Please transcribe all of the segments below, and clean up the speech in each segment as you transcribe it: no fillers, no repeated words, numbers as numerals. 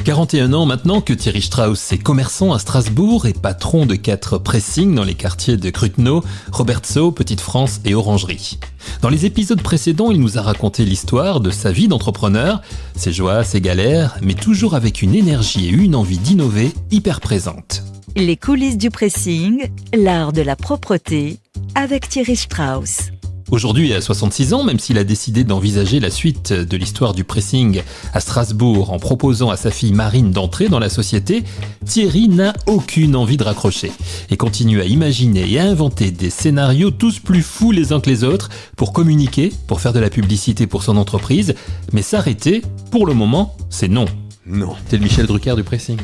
41 ans maintenant que Thierry Strauss est commerçant à Strasbourg et patron de 4 pressings dans les quartiers de Cruteno, Robertsau, Petite-France et Orangerie. Dans les épisodes précédents, il nous a raconté l'histoire de sa vie d'entrepreneur, ses joies, ses galères, mais toujours avec une énergie et une envie d'innover hyper présentes. Les coulisses du pressing, l'art de la propreté, avec Thierry Strauss. Aujourd'hui, à 66 ans, même s'il a décidé d'envisager la suite de l'histoire du pressing à Strasbourg en proposant à sa fille Marine d'entrer dans la société, Thierry n'a aucune envie de raccrocher et continue à imaginer et à inventer des scénarios tous plus fous les uns que les autres pour communiquer, pour faire de la publicité pour son entreprise, mais s'arrêter, pour le moment, c'est non. Non. C'est le Michel Drucker du pressing.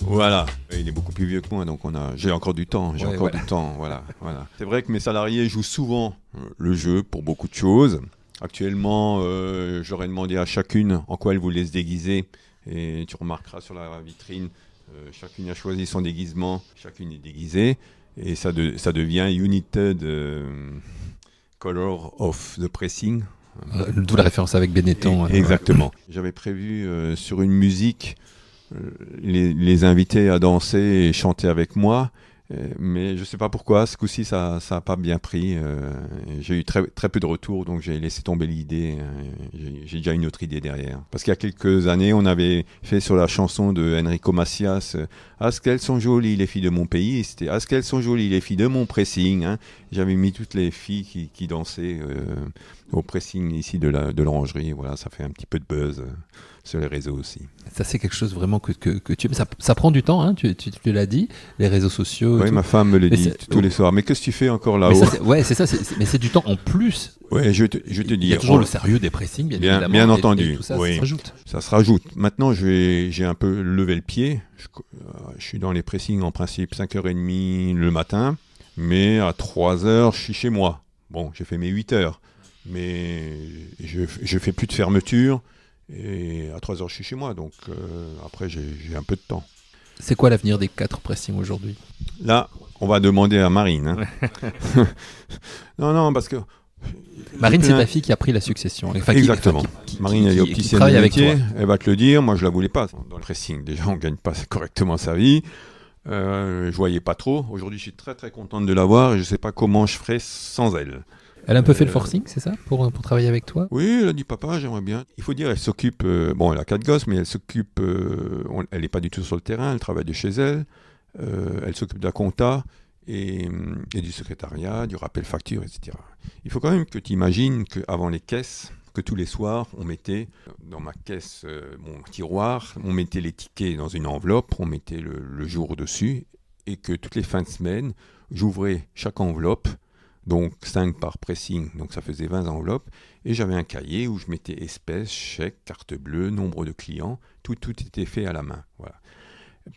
Voilà, il est beaucoup plus vieux que moi, donc j'ai encore du temps, du temps, voilà. C'est vrai que mes salariés jouent souvent le jeu pour beaucoup de choses. Actuellement, j'aurais demandé à chacune en quoi elle voulait se déguiser, et tu remarqueras sur la vitrine, chacune a choisi son déguisement, chacune est déguisée, et ça devient United Color of the Pressing. D'où la référence avec Benetton. Exactement. J'avais prévu sur une musique les inviter à danser et chanter avec moi, mais je ne sais pas pourquoi, ce coup-ci ça n'a pas bien pris. J'ai eu très, très peu de retours, donc j'ai laissé tomber l'idée. J'ai déjà une autre idée derrière. Parce qu'il y a quelques années, on avait fait sur la chanson de Enrico Macias « Ah, ce qu'elles sont jolies les filles de mon pays », et c'était « Ah, ce qu'elles sont jolies les filles de mon pressing ». J'avais mis toutes les filles qui dansaient au pressing ici de l'orangerie. Voilà, ça fait un petit peu de buzz sur les réseaux aussi. Ça, c'est quelque chose vraiment que tu aimes. Ça prend du temps, hein, tu l'as dit, les réseaux sociaux. Oui, ma femme me le dit tous les soirs. Mais qu'est-ce que tu fais encore là-haut ? C'est ça, mais c'est du temps en plus. Oui, je te dis. Il y a toujours le sérieux des pressings, bien évidemment. Bien entendu. Et tout ça, oui. ça se rajoute. Ça se rajoute. Maintenant, j'ai un peu levé le pied. Je suis dans les pressings en principe 5h30 le matin, mais à 3h, je suis chez moi. Bon, j'ai fait mes 8h, mais je fais plus de fermeture. Et à 3h, je suis chez moi, donc après, j'ai un peu de temps. C'est quoi l'avenir des 4 pressings aujourd'hui ? Là, on va demander à Marine. Non, parce que... Marine, c'est ta fille qui a pris la succession. Exactement. Marine, elle est opticienne de métier, elle va te le dire. Moi, je la voulais pas. Dans le pressing, déjà, on gagne pas correctement sa vie. Je voyais pas trop. Aujourd'hui, je suis très, très contente de l'avoir et je sais pas comment je ferais sans elle. Elle a un peu fait le forcing, c'est ça, pour travailler avec toi ? Oui, elle a dit papa, j'aimerais bien. Il faut dire, elle s'occupe, elle a 4 gosses, mais elle s'occupe, elle n'est pas du tout sur le terrain, elle travaille de chez elle, elle s'occupe de la compta et du secrétariat, du rappel facture, etc. Il faut quand même que tu imagines qu'avant les caisses, que tous les soirs, on mettait dans ma caisse, mon tiroir, on mettait les tickets dans une enveloppe, on mettait le jour dessus, et que toutes les fins de semaine, j'ouvrais chaque enveloppe, donc 5 par pressing, donc ça faisait 20 enveloppes, et j'avais un cahier où je mettais espèces, chèques, carte bleue, nombre de clients, tout était fait à la main. Voilà.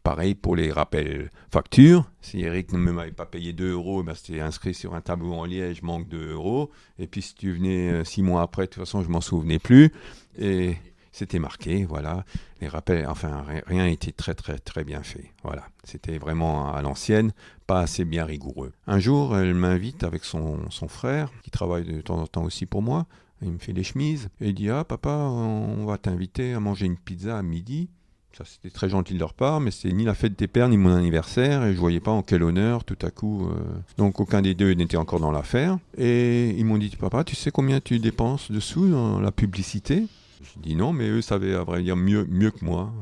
Pareil pour les rappels factures, si Eric ne m'avait pas payé 2 €, c'était inscrit sur un tableau en liège, manque 2 €, et puis si tu venais 6 mois après, de toute façon je m'en souvenais plus, et c'était marqué, voilà, les rappels, enfin rien n'était très très très bien fait, voilà, c'était vraiment à l'ancienne, pas assez bien rigoureux. Un jour, elle m'invite avec son frère, qui travaille de temps en temps aussi pour moi, il me fait les chemises, et il dit « Ah papa, on va t'inviter à manger une pizza à midi ». Ça, c'était très gentil de leur part, mais c'est ni la fête des pères, ni mon anniversaire, et je voyais pas en quel honneur, tout à coup. Donc, aucun des deux n'était encore dans l'affaire. Et ils m'ont dit, papa, tu sais combien tu dépenses dessous dans la publicité ? Je dis non, mais eux savaient, à vrai dire, mieux que moi.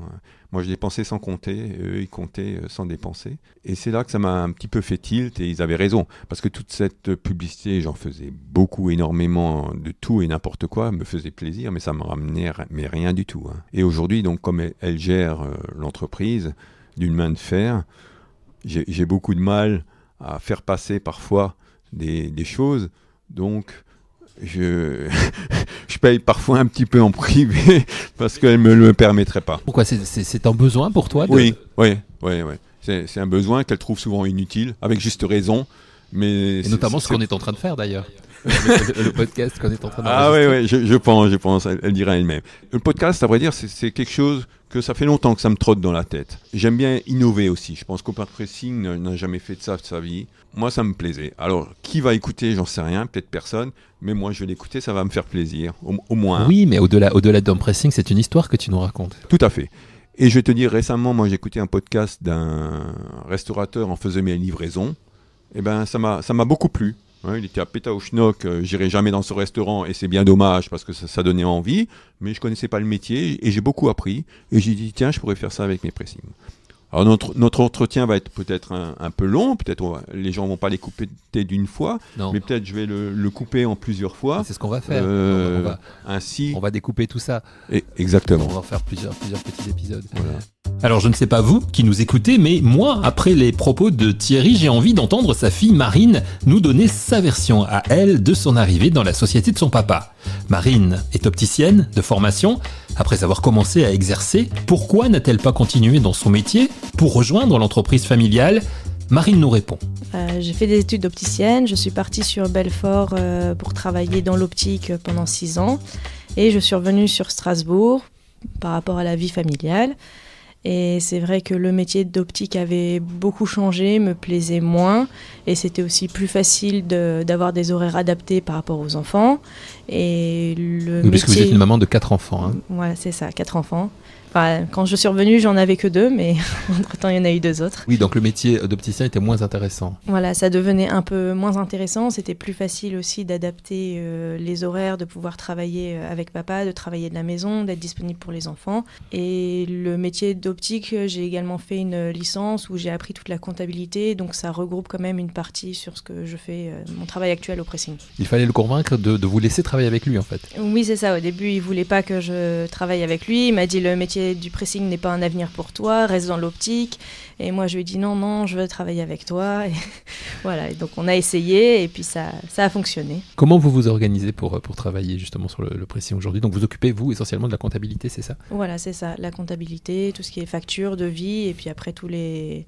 Moi, je dépensais sans compter, et eux, ils comptaient sans dépenser. Et c'est là que ça m'a un petit peu fait tilt, et ils avaient raison. Parce que toute cette publicité, j'en faisais beaucoup, énormément, de tout et n'importe quoi, me faisait plaisir, mais ça me ramenait mais rien du tout. Et aujourd'hui, donc, comme elle gère l'entreprise d'une main de fer, j'ai beaucoup de mal à faire passer parfois des choses. Donc, je paye parfois un petit peu en privé parce qu'elle ne me le permettrait pas. Pourquoi ? C'est un besoin pour toi de... Oui. C'est un besoin qu'elle trouve souvent inutile, avec juste raison. Mais et notamment ce qu'on est en train de faire d'ailleurs. le podcast qu'on est en train d'enregistrer. Oui, je pense, elle dirait elle-même. Le podcast, à vrai dire, c'est quelque chose que ça fait longtemps que ça me trotte dans la tête. J'aime bien innover aussi. Je pense qu'Open Pressing n'a jamais fait de ça de sa vie. Moi, ça me plaisait. Alors, qui va écouter, j'en sais rien, peut-être personne, mais moi, je vais l'écouter, ça va me faire plaisir, au moins. Oui, mais au-delà d'un pressing, c'est une histoire que tu nous racontes. Tout à fait. Et je vais te dire, récemment, moi j'ai écouté un podcast d'un restaurateur en faisant mes livraisons. Et ben ça m'a beaucoup plu. Ouais, il était à Pétaouchnok, j'irai jamais dans ce restaurant et c'est bien dommage parce que ça donnait envie, mais je connaissais pas le métier et j'ai beaucoup appris. Et j'ai dit, tiens, je pourrais faire ça avec mes pressings. Alors notre entretien va être peut-être un peu long, peut-être les gens vont pas les couper d'une fois, Non. mais peut-être je vais le couper en plusieurs fois. C'est ce qu'on va faire. Ainsi. On va découper tout ça. Exactement. On va faire plusieurs petits épisodes. Voilà. Alors je ne sais pas vous qui nous écoutez, mais moi, après les propos de Thierry, j'ai envie d'entendre sa fille Marine nous donner sa version à elle de son arrivée dans la société de son papa. Marine est opticienne de formation. Après avoir commencé à exercer, pourquoi n'a-t-elle pas continué dans son métier pour rejoindre l'entreprise familiale ? Marine nous répond. J'ai fait des études d'opticienne, je suis partie sur Belfort pour travailler dans l'optique pendant 6 ans et je suis revenue sur Strasbourg par rapport à la vie familiale. Et c'est vrai que le métier d'optique avait beaucoup changé, me plaisait moins et c'était aussi plus facile d'avoir des horaires adaptés par rapport aux enfants. Et le Puisque vous êtes une maman de 4 enfants. Hein. Ouais, c'est ça, 4 enfants. Enfin, quand je suis revenue, j'en avais que 2, mais entre-temps, il y en a eu 2 autres. Oui, donc le métier d'opticien était moins intéressant. Voilà, ça devenait un peu moins intéressant. C'était plus facile aussi d'adapter les horaires, de pouvoir travailler avec papa, de travailler de la maison, d'être disponible pour les enfants. Et le métier d'optique, j'ai également fait une licence où j'ai appris toute la comptabilité. Donc ça regroupe quand même une partie sur ce que je fais, mon travail actuel au pressing. Il fallait le convaincre de vous laisser travailler avec lui, en fait. Oui, c'est ça. Au début, il voulait pas que je travaille avec lui. Il m'a dit le métier du pressing n'est pas un avenir pour toi, reste dans l'optique. Et moi, je lui ai dit non, je veux travailler avec toi. Et voilà. Et donc, on a essayé et puis ça a fonctionné. Comment vous vous organisez pour travailler justement sur le pressing aujourd'hui ? Donc, vous occupez, vous, essentiellement de la comptabilité, c'est ça ? Voilà, c'est ça. La comptabilité, tout ce qui est facture, devis, et puis après, tous les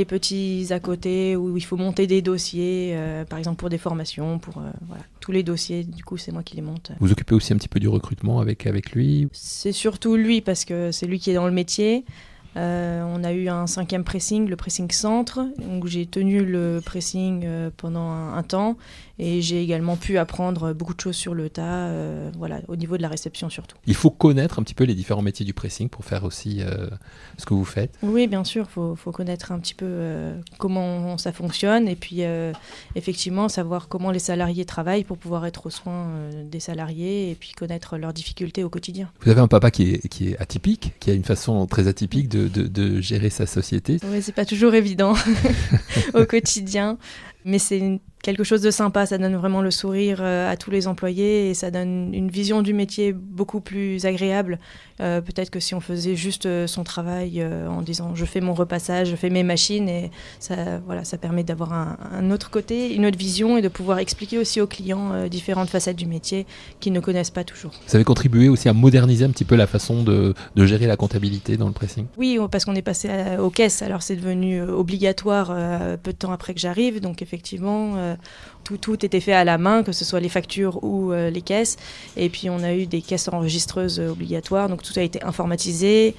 petits à côté où il faut monter des dossiers, par exemple pour des formations, voilà. Tous les dossiers, du coup, c'est moi qui les monte. Vous occupez aussi un petit peu du recrutement avec lui ? C'est surtout lui, parce que c'est lui qui est dans le métier. On a eu un 5e pressing, le pressing centre, où j'ai tenu le pressing pendant un temps et j'ai également pu apprendre beaucoup de choses sur le tas, voilà, au niveau de la réception surtout. Il faut connaître un petit peu les différents métiers du pressing pour faire aussi ce que vous faites. Oui, bien sûr, faut connaître un petit peu comment ça fonctionne et puis effectivement savoir comment les salariés travaillent pour pouvoir être aux soins des salariés et puis connaître leurs difficultés au quotidien. Vous avez un papa qui est atypique, qui a une façon très atypique de gérer sa société. Oui, c'est pas toujours évident au quotidien, mais c'est quelque chose de sympa, ça donne vraiment le sourire à tous les employés et ça donne une vision du métier beaucoup plus agréable. Peut-être que si on faisait juste son travail en disant je fais mon repassage, je fais mes machines et ça, voilà, ça permet d'avoir un autre côté, une autre vision et de pouvoir expliquer aussi aux clients différentes facettes du métier qu'ils ne connaissent pas toujours. Ça avait contribué aussi à moderniser un petit peu la façon de gérer la comptabilité dans le pressing. Oui, parce qu'on est passé aux caisses, alors c'est devenu obligatoire peu de temps après que j'arrive, donc effectivement tout était fait à la main, que ce soit les factures ou les caisses. Et puis on a eu des caisses enregistreuses obligatoires, donc tout a été informatisé,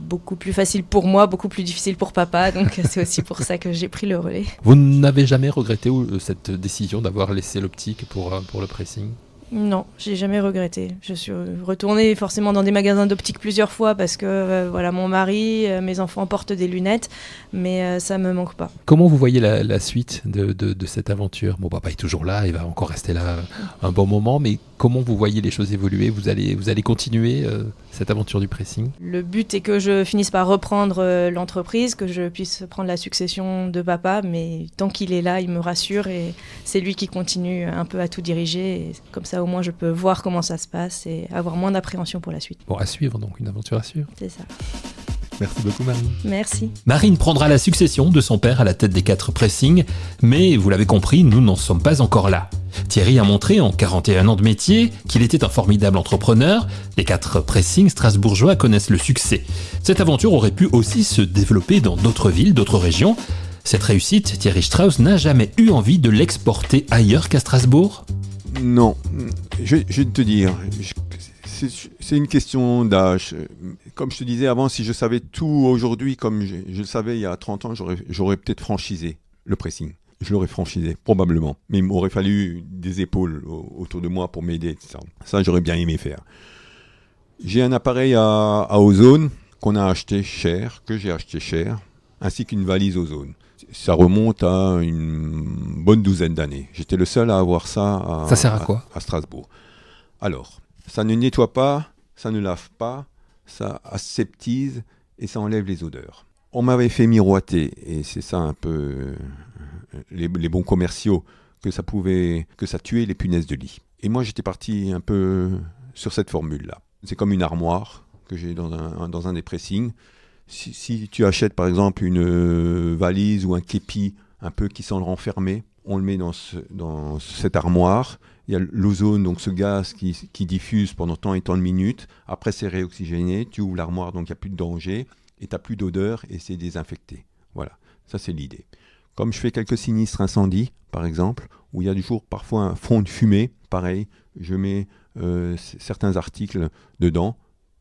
beaucoup plus facile pour moi, beaucoup plus difficile pour papa, donc c'est aussi pour ça que j'ai pris le relais. Vous n'avez jamais regretté cette décision d'avoir laissé l'optique pour le pressing ? Non, j'ai jamais regretté. Je suis retournée forcément dans des magasins d'optique plusieurs fois parce que voilà, mon mari, mes enfants portent des lunettes, mais ça me manque pas. Comment vous voyez la suite de cette aventure ? Bon, papa est toujours là, il va encore rester là un bon moment, mais comment vous voyez les choses évoluer ? Vous allez continuer cette aventure du pressing ? Le but est que je finisse par reprendre l'entreprise, que je puisse prendre la succession de papa, mais tant qu'il est là, il me rassure et c'est lui qui continue un peu à tout diriger. Et comme ça, au moins, je peux voir comment ça se passe et avoir moins d'appréhension pour la suite. Bon, à suivre donc, une aventure à suivre. C'est ça. Merci beaucoup Marine. Merci. Marine prendra la succession de son père à la tête des 4 pressings, mais vous l'avez compris, nous n'en sommes pas encore là. Thierry a montré en 41 ans de métier qu'il était un formidable entrepreneur. Les 4 pressings strasbourgeois connaissent le succès. Cette aventure aurait pu aussi se développer dans d'autres villes, d'autres régions. Cette réussite, Thierry Strauss n'a jamais eu envie de l'exporter ailleurs qu'à Strasbourg ? Non, je vais te dire, c'est une question d'âge. Comme je te disais avant, si je savais tout aujourd'hui comme je le savais il y a 30 ans, j'aurais peut-être franchisé le pressing. Je l'aurais franchisé, probablement. Mais il m'aurait fallu des épaules autour de moi pour m'aider, etc. Ça, j'aurais bien aimé faire. J'ai un appareil à ozone qu'on a acheté cher, que j'ai acheté cher, ainsi qu'une valise ozone. Ça remonte à une bonne douzaine d'années. J'étais le seul à avoir ça Ça sert à quoi ? à Strasbourg. Alors, ça ne nettoie pas, ça ne lave pas, ça aseptise et ça enlève les odeurs. On m'avait fait miroiter, et c'est ça un peu les bons commerciaux, que ça tuait les punaises de lit. Et moi, j'étais parti un peu sur cette formule-là. C'est comme une armoire que j'ai dans un des pressings. Si tu achètes par exemple une valise ou un képi un peu qui sent le renfermer, on le met dans cette armoire. Il y a l'ozone, donc ce gaz qui diffuse pendant tant et tant de minutes. Après, c'est réoxygéné. Tu ouvres l'armoire, donc il n'y a plus de danger. Et tu n'as plus d'odeur et c'est désinfecté. Voilà, ça c'est l'idée. Comme je fais quelques sinistres incendies, par exemple, où il y a du jour parfois un fond de fumée, pareil, je mets certains articles dedans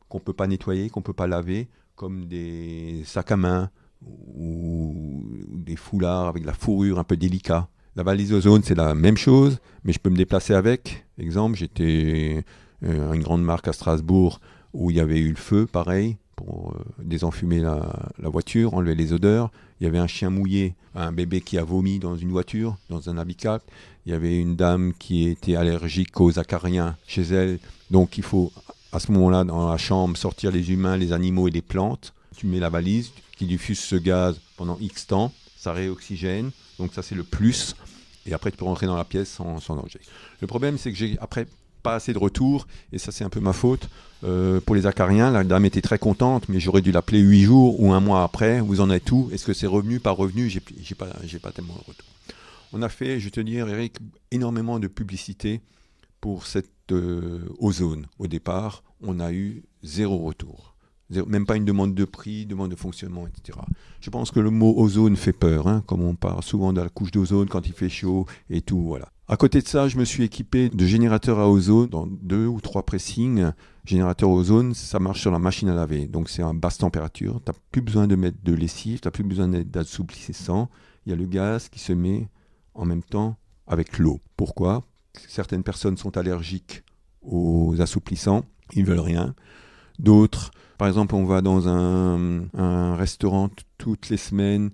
qu'on ne peut pas nettoyer, qu'on ne peut pas laver, comme des sacs à main ou des foulards avec de la fourrure un peu délicat. La valise ozone, c'est la même chose, mais je peux me déplacer avec. Exemple, j'étais à une grande marque à Strasbourg où il y avait eu le feu, pareil, pour désenfumer la voiture, enlever les odeurs. Il y avait un chien mouillé, un bébé qui a vomi dans une voiture, dans un habitacle. Il y avait une dame qui était allergique aux acariens chez elle. Donc il faut, à ce moment-là, dans la chambre, sortir les humains, les animaux et les plantes. Tu mets la valise qui diffuse ce gaz pendant X temps. Ça réoxygène. Donc ça, c'est le plus. Et après, tu peux rentrer dans la pièce sans danger. Le problème, c'est que j'ai après pas assez de retours. Et ça, c'est un peu ma faute. Pour les acariens, la dame était très contente, mais j'aurais dû l'appeler 8 jours ou un mois après. Vous en êtes où ? Est-ce que c'est revenu, pas revenu ? J'ai pas tellement de retour. On a fait, je vais te dire, Eric, énormément de publicité pour cette ozone. Au départ, on a eu 0 retour. Même pas une demande de prix, demande de fonctionnement, etc. Je pense que le mot ozone fait peur, hein, comme on parle souvent de la couche d'ozone quand il fait chaud et tout, voilà. À côté de ça, je me suis équipé de générateurs à ozone dans 2 ou 3 pressings. Générateur ozone, ça marche sur la machine à laver, donc c'est à basse température. Tu n'as plus besoin de mettre de lessive, tu n'as plus besoin d'assouplissant. Il y a le gaz qui se met en même temps avec l'eau. Pourquoi ? Certaines personnes sont allergiques aux assouplissants, ils ne veulent rien. D'autres, par exemple, on va dans un restaurant toutes les semaines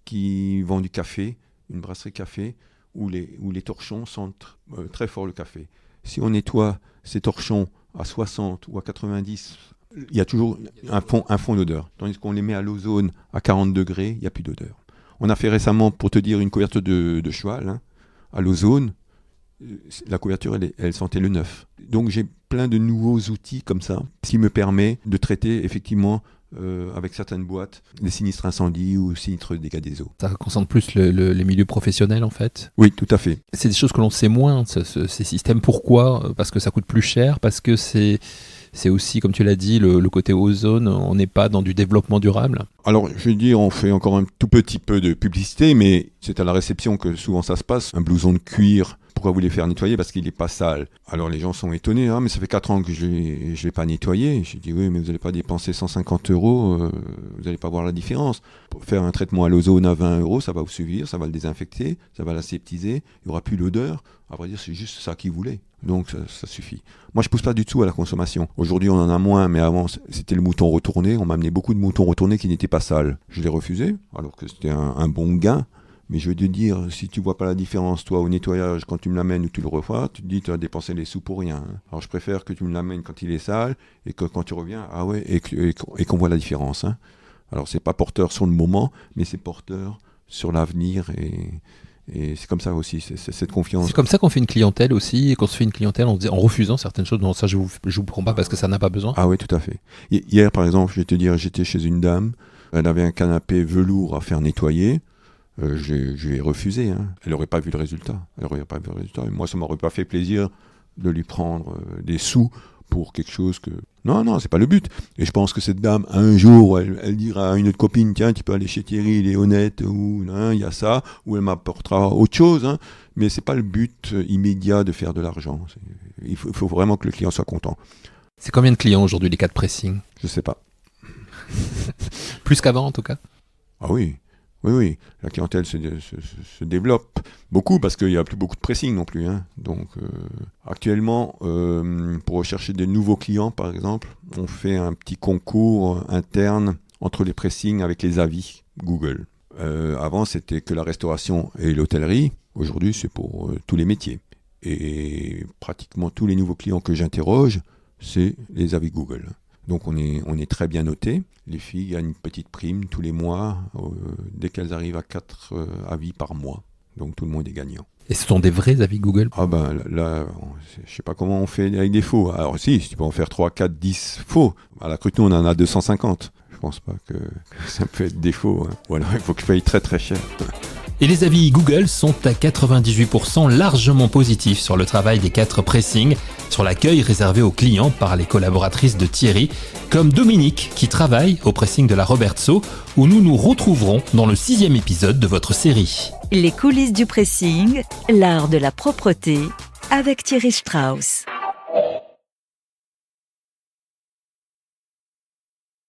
qui vend du café, une brasserie café, où les torchons sentent très fort le café. Si on nettoie ces torchons à 60 ou à 90, il y a toujours un fond d'odeur. Tandis qu'on les met à l'ozone à 40 degrés, il n'y a plus d'odeur. On a fait récemment, pour te dire, une couverture de cheval, hein, à l'ozone. La couverture, elle sentait le neuf. Donc j'ai plein de nouveaux outils comme ça, ce qui me permet de traiter effectivement avec certaines boîtes des sinistres incendies ou sinistres dégâts des eaux. Ça concentre plus les milieux professionnels en fait. Oui, tout à fait. C'est des choses que l'on sait moins, ces systèmes. Pourquoi ? Parce que ça coûte plus cher, parce que c'est aussi, comme tu l'as dit, le côté ozone, on n'est pas dans du développement durable. Alors, je veux dire, on fait encore un tout petit peu de publicité, mais c'est à la réception que souvent ça se passe. Un blouson de cuir, pourquoi vous les faire nettoyer ? Parce qu'il n'est pas sale. Alors les gens sont étonnés, ah mais ça fait 4 ans que je ne l'ai pas nettoyé. Je dis oui, mais vous n'allez pas dépenser 150 €, vous n'allez pas voir la différence. Pour faire un traitement à l'ozone à 20 €, ça va vous suffire, ça va le désinfecter, ça va l'aseptiser, il n'y aura plus l'odeur. À vrai dire, c'est juste ça qu'ils voulaient. Donc ça suffit. Moi, je ne pousse pas du tout à la consommation. Aujourd'hui, on en a moins, mais avant, c'était le mouton retourné. On m'a amené beaucoup de moutons retournés qui n'étaient pas sales. Je les refusais, alors que c'était un bon gain. Mais je veux te dire, si tu vois pas la différence, toi, au nettoyage, quand tu me l'amènes ou tu le reçois, tu te dis, tu as dépensé les sous pour rien. Hein. Alors, je préfère que tu me l'amènes quand il est sale et que quand tu reviens, ah ouais, et qu'on voit la différence. Hein. Alors, c'est pas porteur sur le moment, mais c'est porteur sur l'avenir et c'est comme ça aussi, c'est cette confiance. C'est comme ça qu'on fait une clientèle aussi, et qu'on se fait une clientèle en refusant certaines choses. Non, ça, je vous prends pas parce que ça n'a pas besoin. Ah oui, tout à fait. Hier, par exemple, je vais te dire, j'étais chez une dame, elle avait un canapé velours à faire nettoyer. Je lui ai refusé. Hein. Elle n'aurait pas vu le résultat. Et moi, ça ne m'aurait pas fait plaisir de lui prendre des sous pour quelque chose que... Non, c'est pas le but. Et je pense que cette dame, un jour, elle dira à une autre copine, tiens, tu peux aller chez Thierry, il est honnête, ou il y a ça, ou elle m'apportera autre chose. Hein. Mais c'est pas le but immédiat de faire de l'argent. Il faut vraiment que le client soit content. C'est combien de clients aujourd'hui, les 4 pressings ? Je sais pas. Plus qu'avant, en tout cas ? Ah oui. Oui, la clientèle se développe beaucoup parce qu'il n'y a plus beaucoup de pressing non plus. Hein. Donc, actuellement, pour rechercher des nouveaux clients, par exemple, on fait un petit concours interne entre les pressings avec les avis Google. Avant, c'était que la restauration et l'hôtellerie. Aujourd'hui, c'est pour tous les métiers. Et pratiquement tous les nouveaux clients que j'interroge, c'est les avis Google. Donc on est très bien noté. Les filles gagnent une petite prime tous les mois, dès qu'elles arrivent à 4 avis par mois. Donc tout le monde est gagnant. Et ce sont des vrais avis Google? Ah ben là, je sais pas comment on fait avec des faux. Alors si tu peux en faire 3, 4, 10 faux. À la Cruton, on en a 250. Je pense pas que ça peut être des faux. Hein. Ou alors il faut que je paye très très cher. Et les avis Google sont à 98% largement positifs sur le travail des 4 pressings, sur l'accueil réservé aux clients par les collaboratrices de Thierry, comme Dominique qui travaille au pressing de la Robertso, où nous nous retrouverons dans le 6e épisode de votre série. Les coulisses du pressing, l'art de la propreté, avec Thierry Strauss.